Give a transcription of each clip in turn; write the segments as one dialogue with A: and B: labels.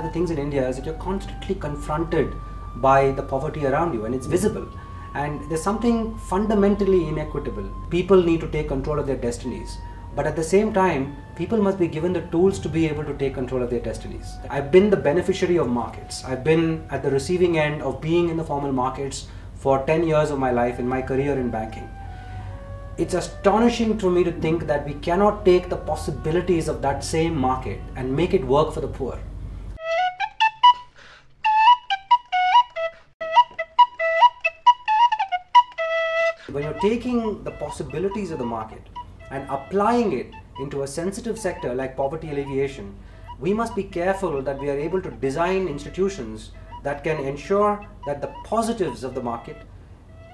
A: the things in India is that you're constantly confronted by the poverty around you, and it's visible. And there's something fundamentally inequitable. People need to take control of their destinies. But at the same time, people must be given the tools to be able to take control of their destinies. I've been the beneficiary of markets. I've been at the receiving end of being in the formal markets for 10 years of my life in my career in banking. It's astonishing to me to think that we cannot take the possibilities of that same market and make it work for the poor. When you're taking the possibilities of the market and applying it into a sensitive sector like poverty alleviation, we must be careful that we are able to design institutions that can ensure that the positives of the market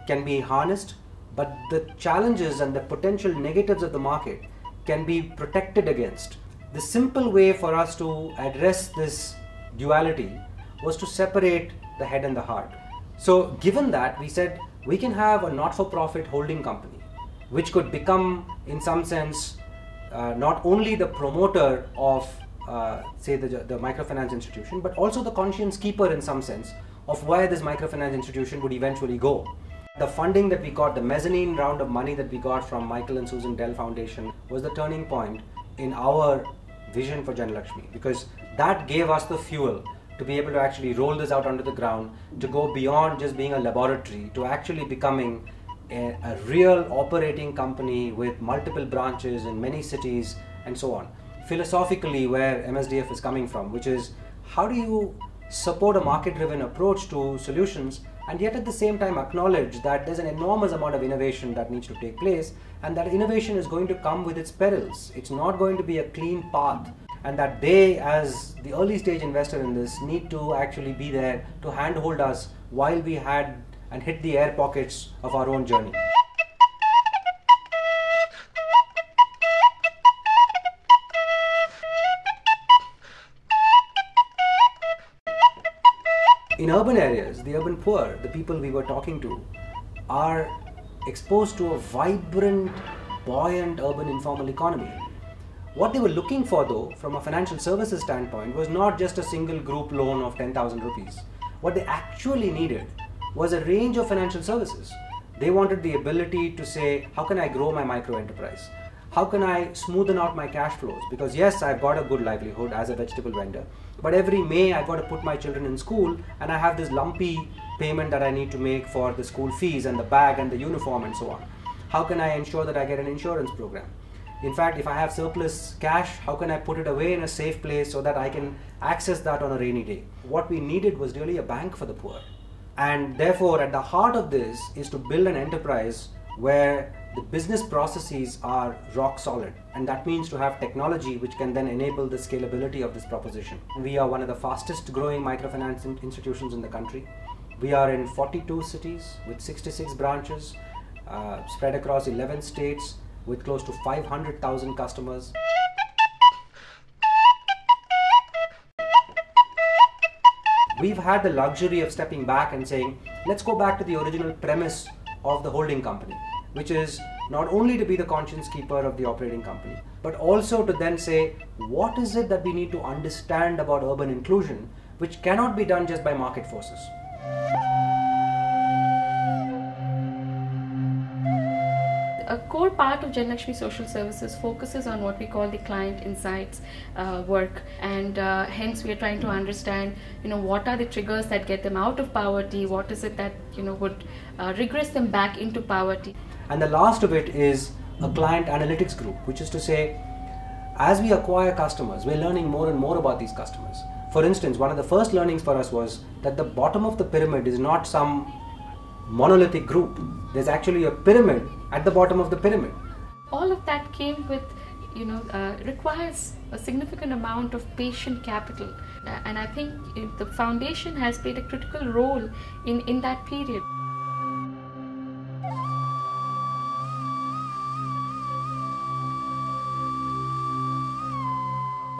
A: can be harnessed, but the challenges and the potential negatives of the market can be protected against. The simple way for us to address this duality was to separate the head and the heart. So given that, we said we can have a not-for-profit holding company which could become, in some sense, not only the promoter of say the microfinance institution, but also the conscience keeper in some sense of where this microfinance institution would eventually go. The funding that we got, the mezzanine round of money that we got from Michael and Susan Dell Foundation was the turning point in our vision for Janalakshmi, because that gave us the fuel to be able to actually roll this out onto the ground, to go beyond just being a laboratory to actually becoming a real operating company with multiple branches in many cities and so on. Philosophically, where MSDF is coming from, which is how do you support a market-driven approach to solutions and yet at the same time acknowledge that there's an enormous amount of innovation that needs to take place, and that innovation is going to come with its perils. It's not going to be a clean path, and that they, as the early stage investor in this, need to actually be there to handhold us while we had and hit the air pockets of our own journey. In urban areas, the urban poor, the people we were talking to, are exposed to a vibrant, buoyant urban informal economy. What they were looking for, though, from a financial services standpoint, was not just a single group loan of 10,000 rupees. What they actually needed was a range of financial services. They wanted the ability to say, how can I grow my micro enterprise? How can I smoothen out my cash flows? Because yes, I've got a good livelihood as a vegetable vendor, but every May I've got to put my children in school and I have this lumpy payment that I need to make for the school fees and the bag and the uniform and so on. How can I ensure that I get an insurance program? In fact, if I have surplus cash, how can I put it away in a safe place so that I can access that on a rainy day? What we needed was really a bank for the poor. And therefore, at the heart of this is to build an enterprise where the business processes are rock solid, and that means to have technology which can then enable the scalability of this proposition. We are one of the fastest growing microfinance institutions in the country. We are in 42 cities with 66 branches spread across 11 states with close to 500,000 customers. We've had the luxury of stepping back and saying, let's go back to the original premise of the holding company, which is not only to be the conscience keeper of the operating company, but also to then say, what is it that we need to understand about urban inclusion, which cannot be done just by market forces.
B: A core part of Janalakshmi Social Services focuses on what we call the client insights work, and hence we are trying to understand, what are the triggers that get them out of poverty, what is it that would regress them back into poverty.
A: And the last of it is a client analytics group, which is to say, as we acquire customers, we're learning more and more about these customers. For instance, one of the first learnings for us was that the bottom of the pyramid is not some monolithic group. There's actually a pyramid at the bottom of the pyramid.
B: All of that came with, requires a significant amount of patient capital. And I think the foundation has played a critical role in that period.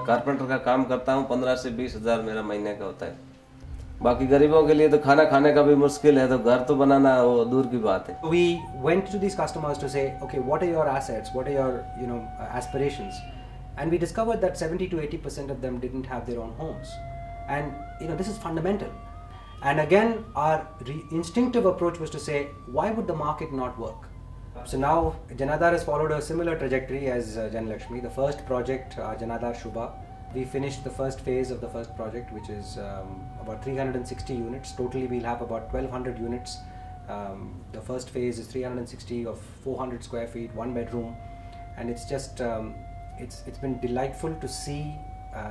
C: Carpenter का काम करता हूँ, 15 से 20 हज़ार मेरा महीने का होता है। बाकी गरीबों के लिए तो खाना खाने का भी मुश्किल है, तो घर तो बनाना वो दूर की बात है।
A: We went to these customers to say, okay, what are your assets? What are your aspirations? And we discovered that 70 to 80% of them didn't have their own homes. And this is fundamental. And again, our instinctive approach was to say, why would the market not work? So now Janadhar has followed a similar trajectory as Janalakshmi. The first project, Janadhar Shubha, we finished the first phase of the first project, which is about 360 units. Totally we'll have about 1200 units. The first phase is 360 of 400 square feet, 1 bedroom, and it's just it's been delightful to see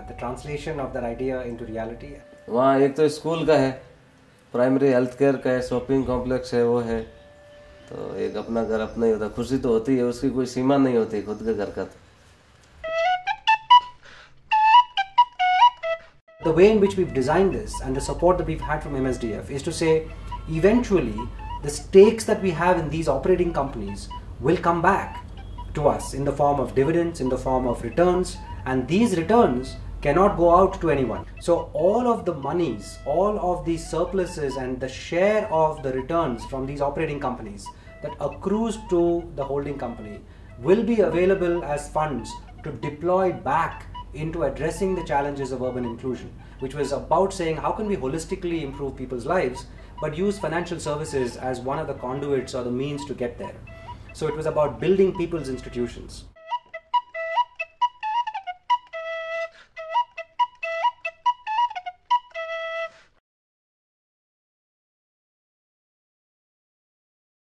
A: the translation of that idea into reality.
C: वहाँ एक तो school का है, primary health care का है, shopping complex है, वो है, तो एक अपना घर अपना ही होता, खुशी तो होती है, उसकी कोई सीमा नहीं होती खुद के घर का.
A: The way in which we've designed this and the support that we've had from MSDF is to say, eventually the stakes that we have in these operating companies will come back to us in the form of dividends, in the form of returns, and these returns cannot go out to anyone. So all of the monies, all of these surpluses and the share of the returns from these operating companies that accrues to the holding company will be available as funds to deploy back into addressing the challenges of urban inclusion, which was about saying how can we holistically improve people's lives but use financial services as one of the conduits or the means to get there. So it was about building people's institutions.